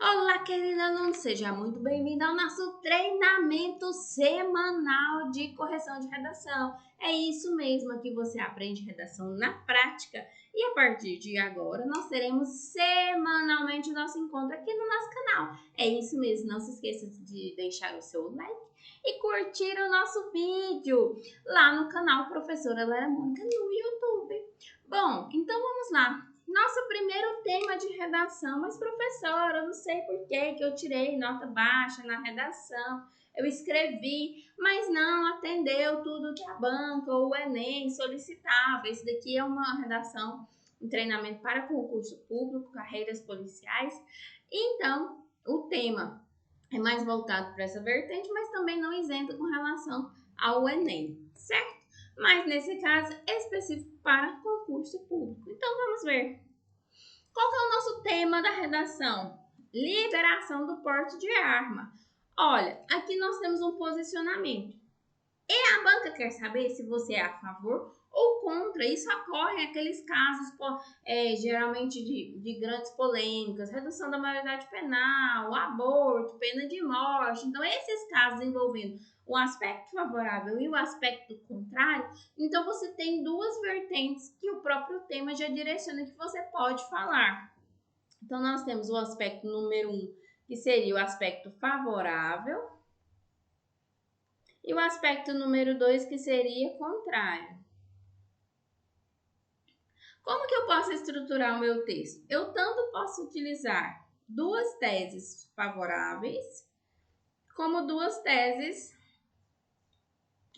Olá, querida aluna, seja muito bem-vinda ao nosso treinamento semanal de correção de redação. É isso mesmo, aqui você aprende redação na prática e a partir de agora nós teremos semanalmente o nosso encontro aqui no nosso canal. É isso mesmo, não se esqueça de deixar o seu like e curtir o nosso vídeo lá no canal Professora Lara Mônica no YouTube. Bom, então vamos lá. Nosso primeiro tema de redação, mas professora, eu não sei por que eu tirei nota baixa na redação, eu escrevi, mas não atendeu tudo que a banca ou o Enem solicitava. Esse daqui é uma redação, um treinamento para concurso público, carreiras policiais. Então, o tema é mais voltado para essa vertente, mas também não isento com relação ao Enem, certo? Mas nesse caso específico para concurso público. Então vamos ver. Qual que é o nosso tema da redação? Liberação do porte de arma. Olha, aqui nós temos um posicionamento. E a banca quer saber se você é a favor ou contra. Isso ocorre em aqueles casos, geralmente de grandes polêmicas, redução da maioridade penal, aborto, pena de morte. Então, esses casos envolvendo o aspecto favorável e o aspecto contrário, então você tem duas vertentes que o próprio tema já direciona que você pode falar. Então, nós temos o aspecto número 1, que seria o aspecto favorável, e o aspecto número 2, que seria contrário. Como que eu posso estruturar o meu texto? Eu tanto posso utilizar duas teses favoráveis, como duas teses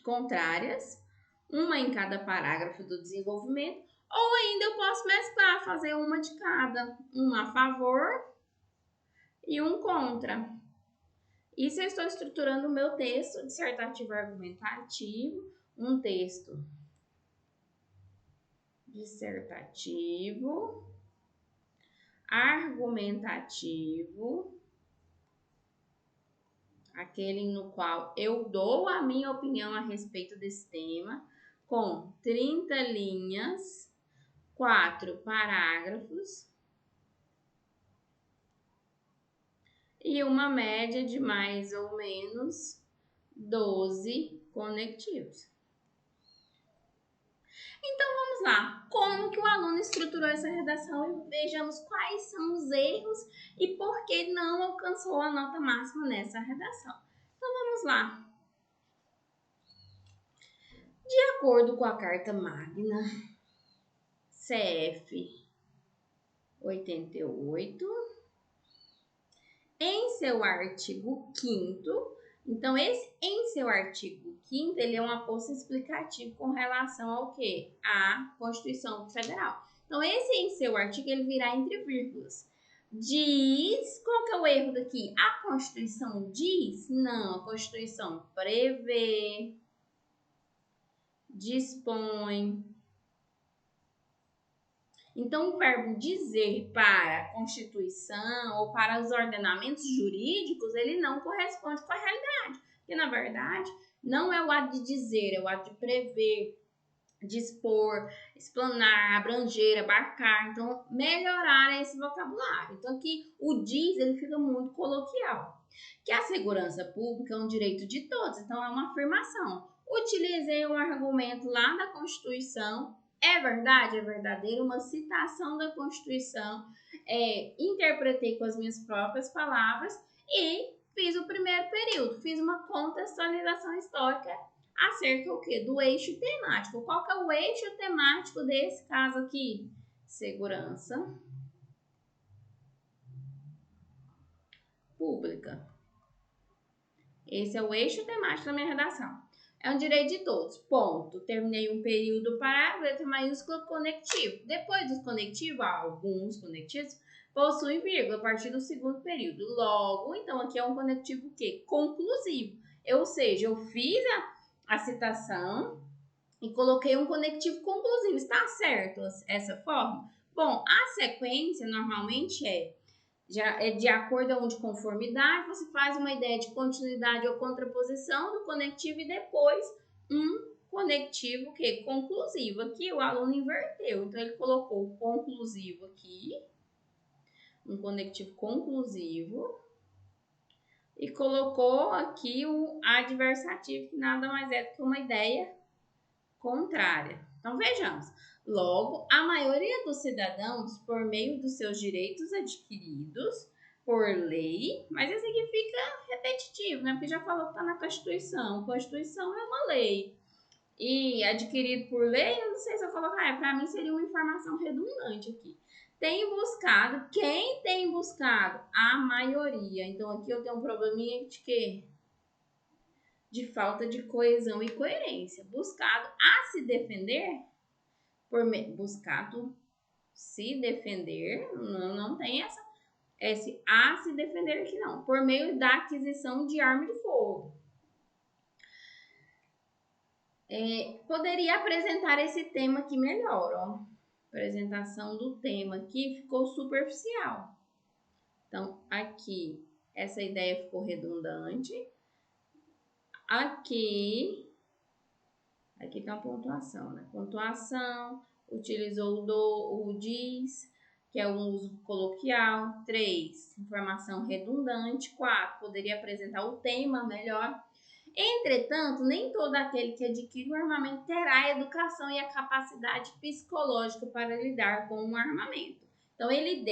contrárias, uma em cada parágrafo do desenvolvimento, ou ainda eu posso mesclar, fazer uma de cada, uma a favor e um contra. Isso eu estou estruturando o meu texto dissertativo argumentativo, um texto dissertativo, argumentativo, aquele no qual eu dou a minha opinião a respeito desse tema, com 30 linhas, 4 parágrafos e uma média de mais ou menos 12 conectivos. Então vamos lá, como que o aluno estruturou essa redação e vejamos quais são os erros e por que não alcançou a nota máxima nessa redação. Então vamos lá. De acordo com a Carta Magna, CF 88, em seu artigo 5º, então esse em seu artigo 5º, ele é uma posto explicativo com relação ao quê? À Constituição Federal. Então esse em seu artigo, ele virá entre vírgulas. Diz, qual que é o erro daqui? A Constituição diz? Não, a Constituição prevê, dispõe. Então, o verbo dizer para a Constituição ou para os ordenamentos jurídicos, ele não corresponde com a realidade. Porque, na verdade, não é o ato de dizer, é o ato de prever, dispor, explanar, abranger, abarcar. Então, melhorar esse vocabulário. Então, aqui o diz, ele fica muito coloquial. Que a segurança pública é um direito de todos. Então, é uma afirmação. Utilizei um argumento lá da Constituição. É verdade, é verdadeiro, uma citação da Constituição, interpretei com as minhas próprias palavras e fiz o primeiro período, fiz uma contextualização histórica acerca o quê? Do eixo temático. Qual que é o eixo temático desse caso aqui? Segurança pública. Esse é o eixo temático da minha redação. É um direito de todos. Ponto. Terminei um período para letra maiúscula conectivo. Depois dos conectivos, alguns conectivos possuem vírgula a partir do segundo período. Logo, então, aqui é um conectivo o quê? Conclusivo. Ou seja, eu fiz a citação e coloquei um conectivo conclusivo. Está certo essa forma? Bom, a sequência normalmente já é de acordo ou de conformidade, você faz uma ideia de continuidade ou contraposição do conectivo e depois um conectivo que conclusivo. Aqui o aluno inverteu, então ele colocou o conclusivo aqui, um conectivo conclusivo. E colocou aqui o adversativo, que nada mais é do que uma ideia contrária. Então, vejamos. Logo, a maioria dos cidadãos, por meio dos seus direitos adquiridos por lei, mas isso aqui fica repetitivo, né? Porque já falou que está na Constituição. Constituição é uma lei. E adquirido por lei, eu não sei se eu colocar, para mim seria uma informação redundante aqui. Quem tem buscado? A maioria. Então aqui eu tenho um probleminha de quê? De falta de coesão e coerência. Buscado a se defender, buscado se defender, não tem esse a se defender aqui não, por meio da aquisição de arma de fogo. Poderia apresentar esse tema aqui melhor, ó. Apresentação do tema aqui ficou superficial. Então, aqui, essa ideia ficou redundante. Aqui tem uma pontuação, né? Pontuação, utilizou o diz, que é um uso coloquial. 3, informação redundante. 4, poderia apresentar o tema melhor. Entretanto, nem todo aquele que adquire um armamento terá a educação e a capacidade psicológica para lidar com um armamento. Então, ele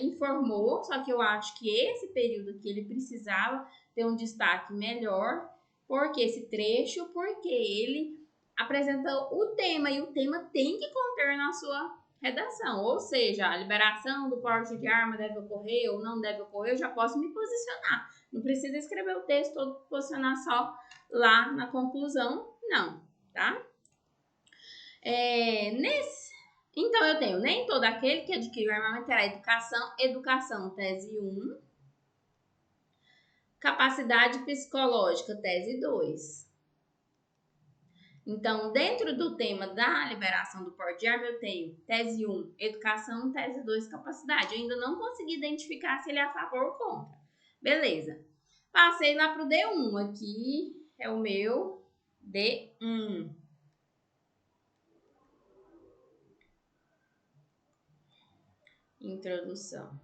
informou, só que eu acho que esse período aqui ele precisava ter um destaque melhor, porque ele apresenta o tema, e o tema tem que conter na sua redação, ou seja, a liberação do porte de arma deve ocorrer ou não deve ocorrer, eu já posso me posicionar. Não precisa escrever o texto todo, posicionar só lá na conclusão, não, tá? Então, eu tenho nem todo aquele que adquiriu armamento terá educação, tese 1, capacidade psicológica, tese 2. Então, dentro do tema da liberação do porte de arma, eu tenho tese 1, educação, tese 2, capacidade. Eu ainda não consegui identificar se ele é a favor ou contra. Beleza. Passei lá para o D1. Aqui é o meu D1. Introdução.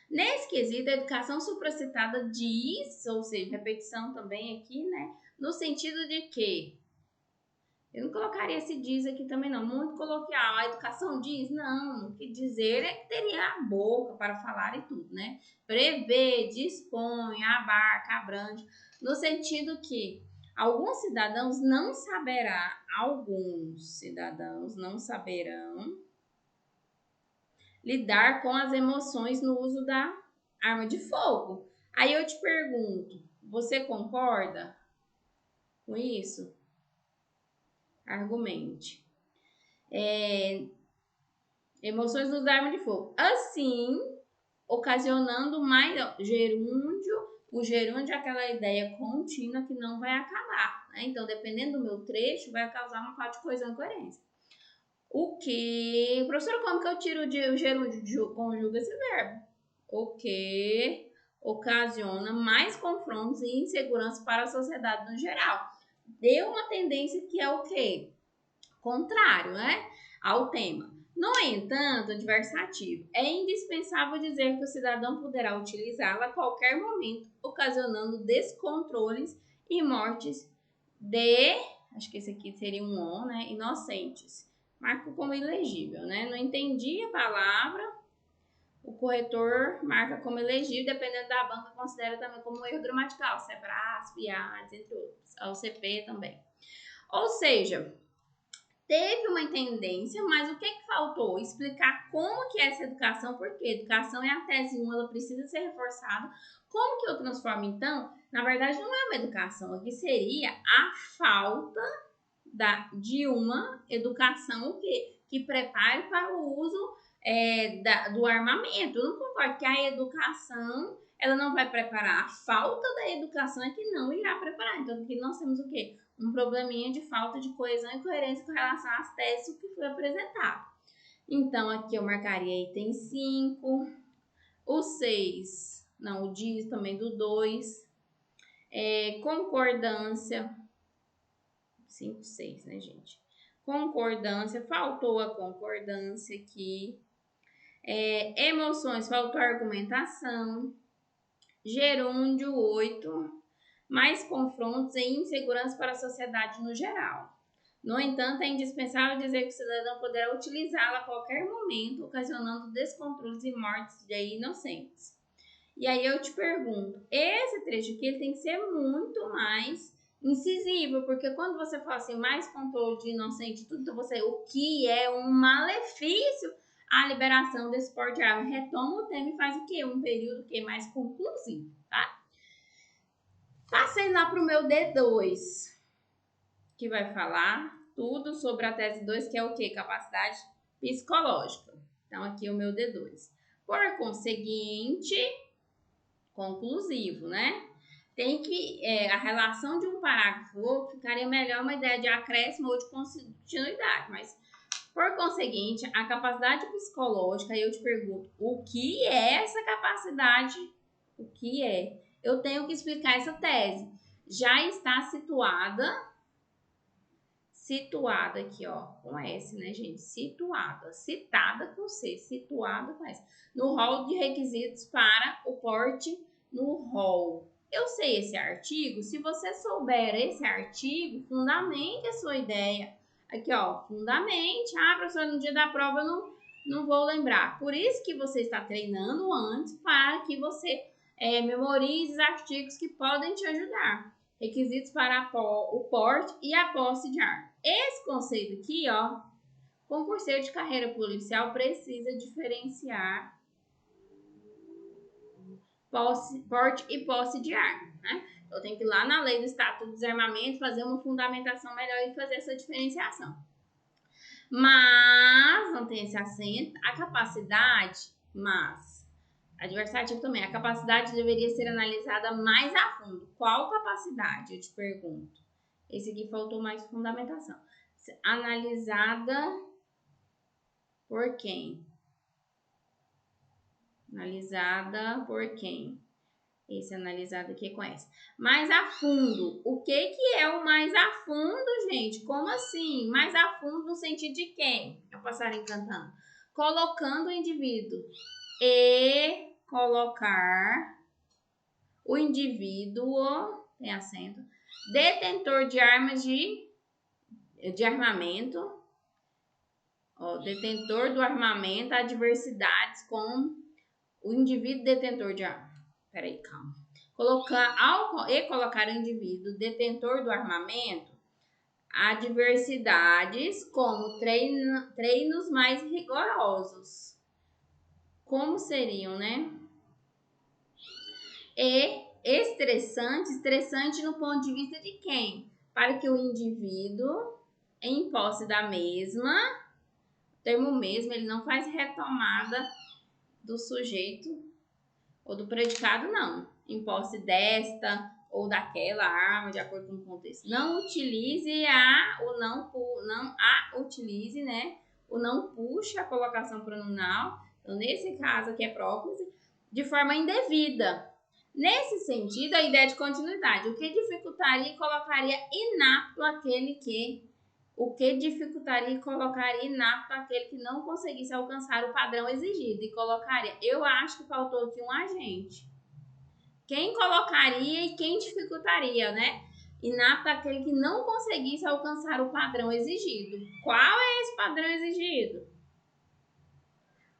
Nesse quesito, a educação supracitada diz, ou seja, repetição também aqui, né? No sentido de que eu não colocaria esse diz aqui também não, muito coloquial. A educação diz, não, o que dizer é que teria a boca para falar e tudo, né? Prevê, dispõe, abarca, abrange, no sentido que alguns cidadãos não saberão lidar com as emoções no uso da arma de fogo. Aí eu te pergunto, você concorda com isso? Argumente. Emoções no uso da arma de fogo. Assim, ocasionando mais gerúndio. O gerúndio é aquela ideia contínua que não vai acabar, né? Então, dependendo do meu trecho, vai causar uma falta de coesão e coerência. Professor, como que eu tiro o gerúndio? Conjuga esse verbo. O que ocasiona mais confrontos e insegurança para a sociedade no geral. Deu uma tendência que é o quê? Contrário, né? Ao tema. No entanto, adversativo. É indispensável dizer que o cidadão poderá utilizá-la a qualquer momento, ocasionando descontroles e mortes de, acho que esse aqui seria um on, né? Inocentes. Marco como ilegível, né? Não entendi a palavra, o corretor marca como elegível, dependendo da banca, considera também como erro gramatical, Sebras, Piades, entre outros. A OCP também. Ou seja, teve uma tendência, mas o que faltou? Explicar como que é essa educação, porque educação é a tese 1, ela precisa ser reforçada. Como que eu transformo, então? Na verdade, não é uma educação, aqui seria a falta de uma educação que prepare para o uso do armamento. Eu não concordo que a educação ela não vai preparar. A falta da educação é que não irá preparar. Então, aqui nós temos o quê? Um probleminha de falta de coesão e coerência com relação às teses que foi apresentado. Então, aqui eu marcaria item 5, o 6, não, o diz também do 2, concordância, 5, 6, né, gente? Concordância, faltou a concordância aqui. Emoções, faltou argumentação. Gerúndio 8, mais confrontos e insegurança para a sociedade no geral. No entanto, é indispensável dizer que o cidadão poderá utilizá-la a qualquer momento, ocasionando descontroles e mortes de inocentes. E aí eu te pergunto, esse trecho aqui ele tem que ser muito mais incisivo, porque quando você fala assim, mais controle de inocente, tudo, então você, o que é um malefício a liberação desse porte de arma? Retoma o tema e faz o quê? Um período que é mais conclusivo, tá? Passei lá para o meu D2, que vai falar tudo sobre a tese 2, que é o quê? Capacidade psicológica. Então, aqui é o meu D2. Por conseguinte, conclusivo, né? Tem que, a relação de um parágrafo ou outro ficaria melhor uma ideia de acréscimo ou de continuidade, mas por conseguinte, a capacidade psicológica, aí eu te pergunto, o que é essa capacidade? O que é? Eu tenho que explicar essa tese. Já está situada aqui, ó, com S, né, gente? Situada, citada com C, situada com S. No rol de requisitos para o porte no rol. Eu sei esse artigo, se você souber esse artigo, fundamente a sua ideia. Aqui, ó, fundamente. Ah, professor, no dia da prova eu não vou lembrar. Por isso que você está treinando antes para que você memorize os artigos que podem te ajudar. Requisitos para o porte e a posse de arma. Esse conceito aqui, ó, concurseiro de carreira policial precisa diferenciar porte e posse de arma, né? Eu tenho que ir lá na lei do Estatuto do Desarmamento, fazer uma fundamentação melhor e fazer essa diferenciação. Mas, não tem esse acento, a capacidade, adversativo também, a capacidade deveria ser analisada mais a fundo. Qual capacidade, eu te pergunto? Esse aqui faltou mais fundamentação. Analisada por quem? Analisada por quem? Esse analisado aqui conhece. Mais a fundo. O que é o mais a fundo, gente? Como assim? Mais a fundo no sentido de quem? É o passarinho cantando. Colocando o indivíduo e colocar o indivíduo, tem acento, detentor de armas de armamento, ó, detentor do armamento, adversidades com o indivíduo detentor de arma. Peraí, calma. Colocar o indivíduo detentor do armamento, adversidades como treinos mais rigorosos. Como seriam, né? E estressante no ponto de vista de quem? Para que o indivíduo, em posse da mesma, o termo mesmo, ele não faz retomada do sujeito ou do predicado, não. Em posse desta ou daquela arma, de acordo com o contexto. Não utilize utilize, né? O não puxa a colocação pronominal. Então, nesse caso aqui é próclise, de forma indevida. Nesse sentido, a ideia de continuidade. O que dificultaria e colocaria inapto aquele que... O que dificultaria e colocaria inapto aquele que não conseguisse alcançar o padrão exigido. E colocaria... Eu acho que faltou aqui um agente. Quem colocaria e quem dificultaria, né? Inapto aquele que não conseguisse alcançar o padrão exigido. Qual é esse padrão exigido?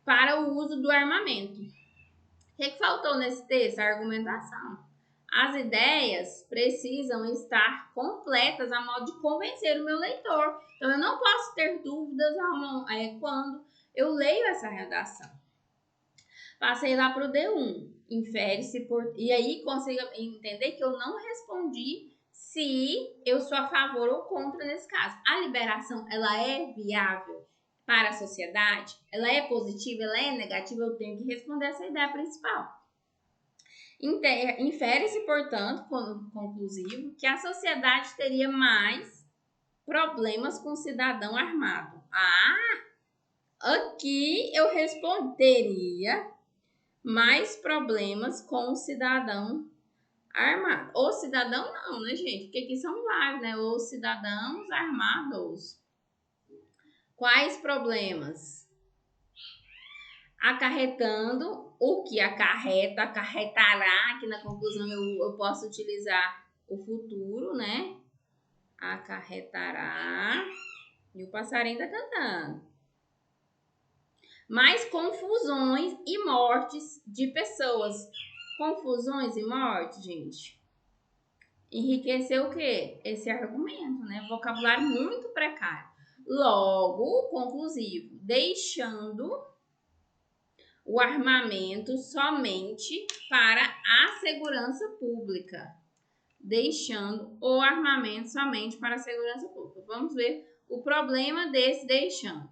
Para o uso do armamento. O que faltou nesse texto? A argumentação. As ideias precisam estar completas a modo de convencer o meu leitor. Então, eu não posso ter dúvidas quando eu leio essa redação. Passei lá para o D1. Infere-se por... E aí, consigo entender que eu não respondi se eu sou a favor ou contra nesse caso. A liberação, ela é viável para a sociedade? Ela é positiva? Ela é negativa? Eu tenho que responder essa ideia principal. Infere-se, portanto, conclusivo, que a sociedade teria mais problemas com o cidadão armado. Aqui eu responderia mais problemas com o cidadão armado. O cidadão não, né, gente? Porque aqui são vários, né? Os cidadãos armados. Quais problemas? acarretando, o que acarreta, acarretará, aqui na conclusão eu posso utilizar o futuro, né? Acarretará, e o passarinho tá cantando. Mais confusões e mortes de pessoas. Confusões e mortes, gente. Enriqueceu o quê? Esse argumento, né? Vocabulário muito precário. Logo, conclusivo, deixando o armamento somente para a segurança pública. Deixando o armamento somente para a segurança pública. Vamos ver o problema desse deixando.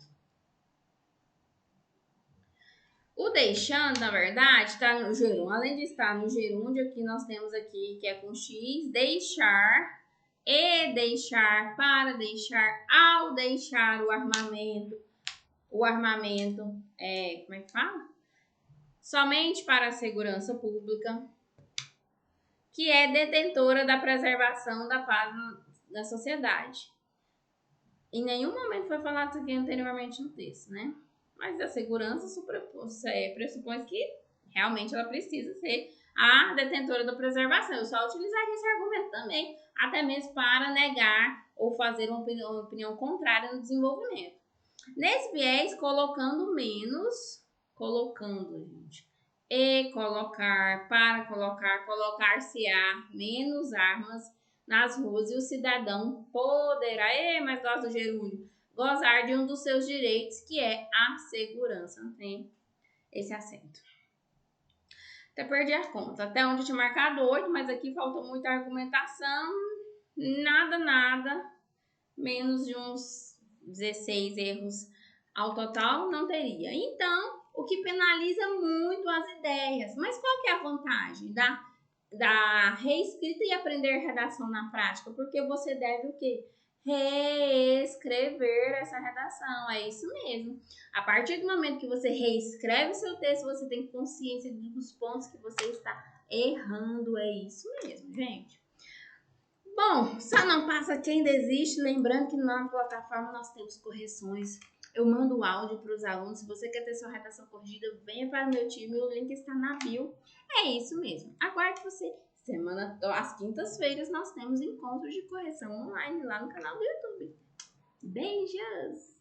O deixando, na verdade, está no gerúndio. Além de estar no gerúndio, aqui nós temos aqui que é com X, deixar e deixar, para deixar, ao deixar o armamento. O armamento é, como é que fala? Somente para a segurança pública, que é detentora da preservação da paz da sociedade. Em nenhum momento foi falado isso aqui anteriormente no texto, né? Mas a segurança pressupõe que realmente ela precisa ser a detentora da preservação. Eu só utilizaria esse argumento também, até mesmo para negar ou fazer uma opinião contrária no desenvolvimento. Nesse viés, colocando menos, gente, e colocar, para colocar, colocar-se-á menos armas nas ruas e o cidadão poderá, mas gosta do gerúndio, gozar de um dos seus direitos, que é a segurança. Não tem esse acento. Até perdi a conta. Até onde eu tinha marcado 8, mas aqui faltou muita argumentação. Nada. Menos de uns 16 erros ao total não teria. Então, o que penaliza muito as ideias. Mas qual que é a vantagem da reescrita e aprender redação na prática? Porque você deve o quê? Reescrever essa redação, é isso mesmo. A partir do momento que você reescreve o seu texto, você tem consciência dos pontos que você está errando, é isso mesmo, gente. Bom, só não passa quem desiste, lembrando que na plataforma nós temos correções. Eu mando o áudio para os alunos. Se você quer ter sua redação corrigida, venha para o meu time, o link está na bio. É isso mesmo. Aguarde você. Às quintas-feiras nós temos encontros de correção online lá no canal do YouTube. Beijos!